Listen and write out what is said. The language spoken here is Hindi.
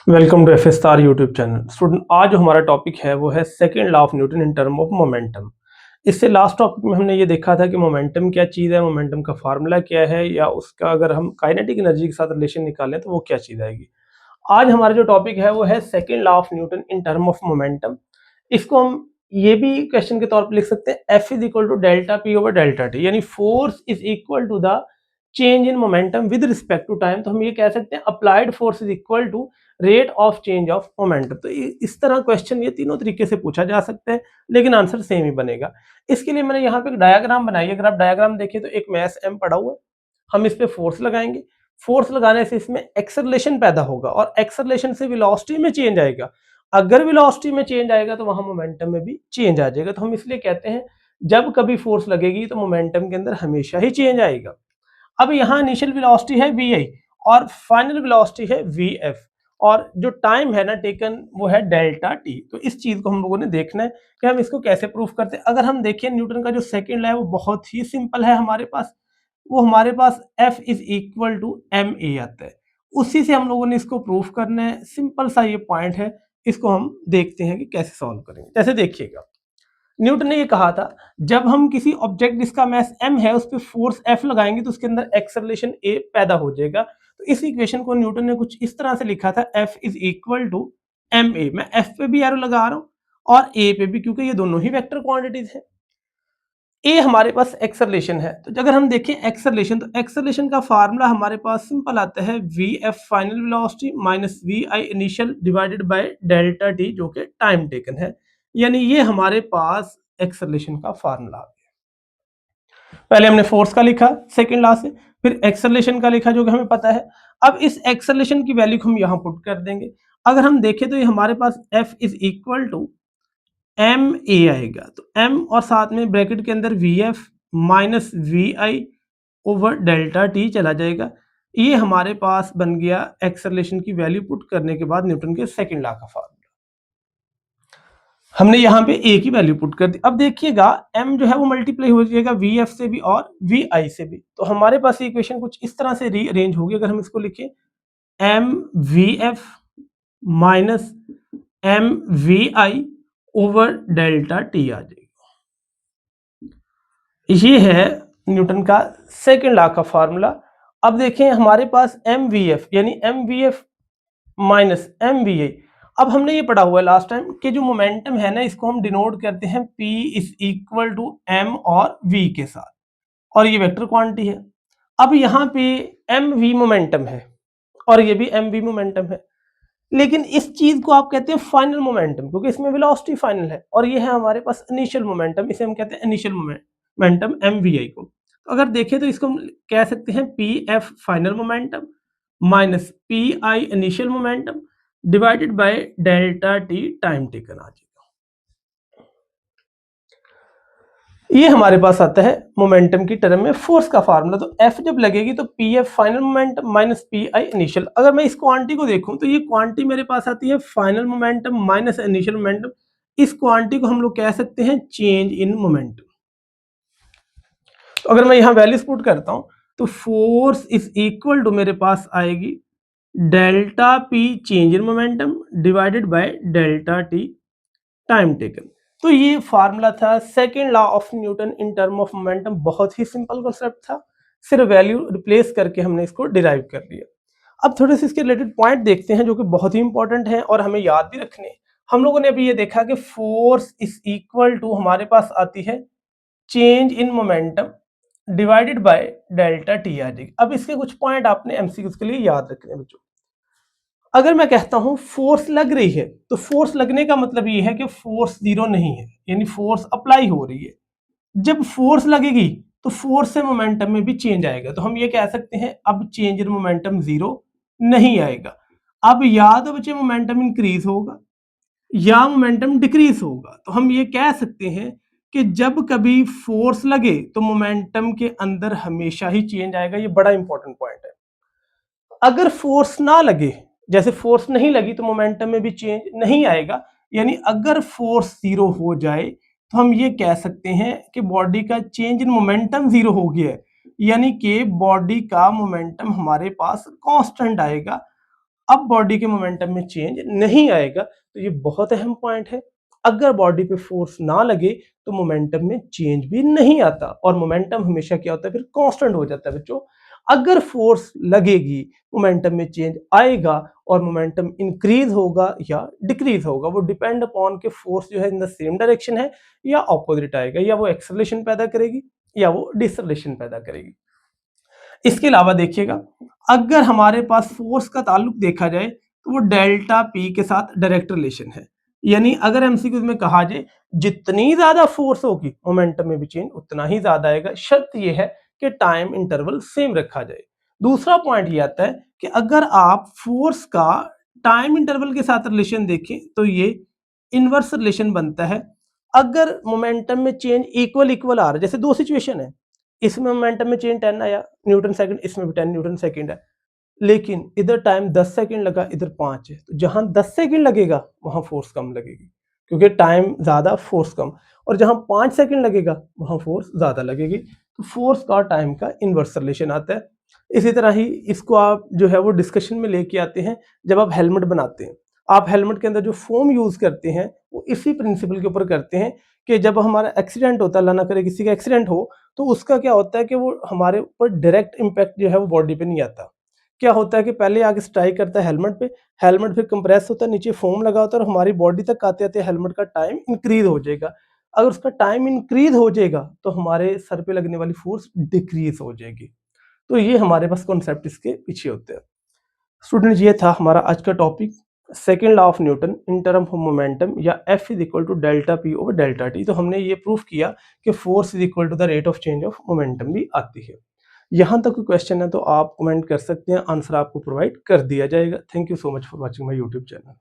Welcome to F star YouTube channel. Student, आज जो हमारा टॉपिक है वो है second law of Newton in term of momentum. इससे लास्ट टॉपिक में हमने ये देखा था कि मोमेंटम क्या चीज़ है, मोमेंटम का फार्मूला क्या है, या उसका अगर हम काइनेटिक एनर्जी के साथ रिलेशन निकालें तो वो क्या चीज़ आएगी। आज हमारा जो टॉपिक है वो है second law of Newton in term of momentum. इसको हम ये भी क्वेश्चन के तौर पर लिख सकते हैं, f is equal to delta p over delta t, यानी force is equal to the change in momentum with respect to time. तो हम ये कह सकते हैं applied force is equal to rate of change of momentum. तो इस तरह क्वेश्चन ये तीनों तरीके से पूछा जा सकता है, लेकिन आंसर सेम ही बनेगा। इसके लिए मैंने यहाँ पे एक डायग्राम बनाई है। अगर आप डायग्राम देखें तो एक मैस एम पड़ा हुआ है, हम इस पे फोर्स लगाएंगे। फोर्स लगाने से इसमें एक्सेलरेशन पैदा होगा और एक्सेलरेशन से वेलोसिटी में चेंज आएगा। अगर वेलोसिटी में चेंज आएगा तो वहां मोमेंटम में भी चेंज आ जाएगा। तो हम इसलिए कहते हैं जब कभी फोर्स लगेगी तो मोमेंटम के अंदर हमेशा ही चेंज आएगा। अब यहाँ इनिशियल वेलोसिटी है vi और फाइनल वेलोसिटी है vf, और जो टाइम है ना टेकन वो है डेल्टा टी। तो इस चीज को हम लोगों ने देखना है कि हम इसको कैसे प्रूफ करते हैं। अगर हम देखें न्यूटन का जो सेकंड लॉ है वो बहुत ही सिंपल है हमारे पास। वो हमारे पास F is equal to M A आता है, उसी से हम लोगों ने इसको प्रूफ करना है। सिंपल सा ये पॉइंट है, इसको हम देखते हैं कि कैसे सॉल्व करेंगे। जैसे देखिएगा, न्यूटन ने ये कहा था जब हम किसी ऑब्जेक्ट जिसका मास m है उस पर फोर्स F लगाएंगे तो उसके अंदर एक्सेलरेशन a पैदा हो जाएगा। तो इस इक्वेशन को न्यूटन ने कुछ इस तरह से लिखा था, F is equal to M A. मैं F पे भी एरो लगा रहा हूँ और A पे भी, क्योंकि ये दोनों ही वेक्टर क्वांटिटीज है। ए हमारे पास एक्सेलरेशन है, तो अगर हम देखें एक्सेलरेशन, तो एक्सेलरेशन का फार्मूला हमारे पास सिंपल आता है V F final velocity minus we I initial divided by delta T, जो कि टाइम टेकन है। यानी ये हमारे पास एक्सेलरेशन का फार्मूला आ गया। पहले हमने फोर्स का लिखा सेकेंड लॉ से, फिर एक्सेलरेशन का लिखा जो कि हमें पता है। अब इस एक्सेलरेशन की वैल्यू को हम यहाँ पुट कर देंगे। अगर हम देखें तो ये हमारे पास f is equal to M a आएगा, तो एम और साथ में ब्रैकेट के अंदर v f minus we i over delta t चला जाएगा। ये हमारे पास बन गया एक्सेलरेशन की वैल्यू पुट करने के बाद न्यूटन के सेकंड लॉ का फार्मूला। हमने यहाँ पे ए की वैल्यू पुट कर दी। अब देखिएगा एम जो है वो मल्टीप्लाई हो जाएगा वी एफ से भी और वी आई से भी। तो हमारे पास इक्वेशन कुछ इस तरह से रीअरेंज होगी। अगर हम इसको लिखें m v f minus m v i over delta t आ जाएगा। ये है न्यूटन का सेकेंड लॉ का फार्मूला। अब देखें हमारे पास एम वी एफ यानी m v f minus m v i. अब हमने ये पढ़ा हुआ है लास्ट टाइम कि जो मोमेंटम है ना इसको हम डिनोट करते हैं P is equal to M और V के साथ, और ये वेक्टर क्वांटिटी है। अब यहाँ पे एम वी मोमेंटम है और ये भी एम वी मोमेंटम है, लेकिन इस चीज को आप कहते हैं फाइनल मोमेंटम, क्योंकि इसमें वेलोसिटी फाइनल है, और ये है हमारे पास इनिशियल मोमेंटम, इसे हम कहते हैं इनिशियल मोमेंटम एम वी आई को। तो अगर देखें तो इसको हम कह सकते हैं p f final momentum minus p i initial momentum divided by delta t time taken आ जाएगा। ये हमारे पास आता है मोमेंटम की टर्म में फोर्स का फार्मूला। तो एफ जब लगेगी तो P f final momentum minus p i initial. अगर मैं इस क्वांटिटी को देखूं तो ये क्वांटिटी मेरे पास आती है final momentum minus initial momentum. इस क्वांटिटी को हम लोग कह सकते हैं चेंज इन मोमेंटम। तो अगर मैं यहाँ वैल्यूज पुट करता हूं तो फोर्स इज इक्वल टू मेरे पास आएगी delta P change in momentum divided by delta t time taken. तो ये फार्मूला था second law of Newton in term of momentum. बहुत ही सिंपल कॉन्सेप्ट था, सिर्फ वैल्यू रिप्लेस करके हमने इसको डिराइव कर लिया। अब थोड़े से इसके रिलेटेड पॉइंट देखते हैं जो कि बहुत ही इंपॉर्टेंट है और हमें याद भी रखने हैं। हम लोगों ने अभी ये देखा कि फोर्स इज इक्वल टू हमारे पास आती है change in momentum divided by delta t आ जाएगी। अब इसके कुछ पॉइंट आपने एमसीक्यूज के लिए याद रखने हैं बच्चों। अगर मैं कहता हूं फोर्स लग रही है, तो फोर्स लगने का मतलब ये है कि फोर्स जीरो नहीं है, यानी फोर्स अप्लाई हो रही है। जब फोर्स लगेगी तो फोर्स से मोमेंटम में भी चेंज आएगा। तो हम ये कह सकते हैं अब चेंज इन मोमेंटम जीरो नहीं आएगा। अब या तो बच्चे मोमेंटम इंक्रीज होगा या मोमेंटम डिक्रीज होगा। तो हम ये कह सकते हैं कि जब कभी फोर्स लगे तो मोमेंटम के अंदर हमेशा ही चेंज आएगा। ये बड़ा इंपॉर्टेंट पॉइंट है। अगर फोर्स ना लगे, जैसे फोर्स नहीं लगी, तो मोमेंटम में भी चेंज नहीं आएगा। यानी अगर फोर्स जीरो हो जाए तो हम ये कह सकते हैं कि बॉडी का चेंज इन मोमेंटम जीरो हो गया है, यानी कि बॉडी का मोमेंटम हमारे पास कांस्टेंट आएगा। अब बॉडी के मोमेंटम में चेंज नहीं आएगा, तो ये बहुत अहम पॉइंट है। अगर बॉडी पे फोर्स ना लगे तो मोमेंटम में चेंज भी नहीं आता, और मोमेंटम हमेशा क्या होता है, फिर कांस्टेंट हो जाता है बच्चों। अगर फोर्स लगेगी मोमेंटम में चेंज आएगा, और मोमेंटम इंक्रीज होगा या डिक्रीज होगा, वो डिपेंड अपॉन के फोर्स जो है इन द सेम डायरेक्शन है या ऑपोजिट आएगा, या वो एक्सेलरेशन पैदा करेगी या वो डिसलेशन पैदा करेगी। इसके अलावा देखिएगा, अगर हमारे पास फोर्स का ताल्लुक देखा जाए तो वो डेल्टा पी के साथ डायरेक्ट रिलेशन है। यानी अगर एमसीक्यू में कहा जाए जितनी ज्यादा फोर्स होगी मोमेंटम में भी चेंज उतना ही ज्यादा आएगा, शर्त ये है कि टाइम इंटरवल सेम रखा जाए। दूसरा पॉइंट ये आता है कि अगर आप फोर्स का टाइम इंटरवल के साथ रिलेशन देखें तो ये इनवर्स रिलेशन बनता है। अगर मोमेंटम में चेंज इक्वल इक्वल आ रहा है, जैसे दो सिचुएशन है, इसमें मोमेंटम में चेंज 10 आया न्यूटन सेकंड, इसमें भी 10 न्यूटन सेकंड है, लेकिन इधर टाइम 10 सेकंड लगा, इधर 5 है, तो जहां 10 सेकंड लगेगा वहां फोर्स कम लगेगी, क्योंकि टाइम ज्यादा फोर्स कम, और जहां 5 सेकंड लगेगा वहां फोर्स ज्यादा लगेगी। तो फोर्स का टाइम का इनवर्स रिलेशन आता है। इसी तरह ही इसको आप जो है वो डिस्कशन में लेके आते हैं जब आप हेलमेट बनाते हैं। आप हेलमेट के अंदर जो फोम यूज करते हैं वो इसी प्रिंसिपल के ऊपर करते हैं कि जब हमारा एक्सीडेंट होता है, अल्लाह ना करे किसी का एक्सीडेंट हो, तो उसका क्या होता है कि वो हमारे ऊपर डायरेक्ट इम्पैक्ट जो है वो बॉडी पे नहीं आता। क्या होता है कि पहले आगे स्ट्राइक करता है हेलमेट पे, हेलमेट फिर कंप्रेस होता है, नीचे फोम लगा होता है, और हमारी बॉडी तक आते आते हेलमेट का टाइम इंक्रीज हो जाएगा। अगर उसका टाइम इंक्रीज हो जाएगा तो हमारे सर पे लगने वाली फोर्स डिक्रीज हो जाएगी। तो ये हमारे पास कॉन्सेप्ट इसके पीछे होते हैं। स्टूडेंट, ये था हमारा आज का topic, second law of Newton in term of momentum, या f is equal to delta p over delta t. तो हमने ये प्रूफ किया कि force is equal to the rate of change of momentum भी आती है। यहाँ तक कोई क्वेश्चन है तो आप कमेंट कर सकते हैं, आंसर आपको प्रोवाइड कर दिया जाएगा। Thank you so much for watching my YouTube channel.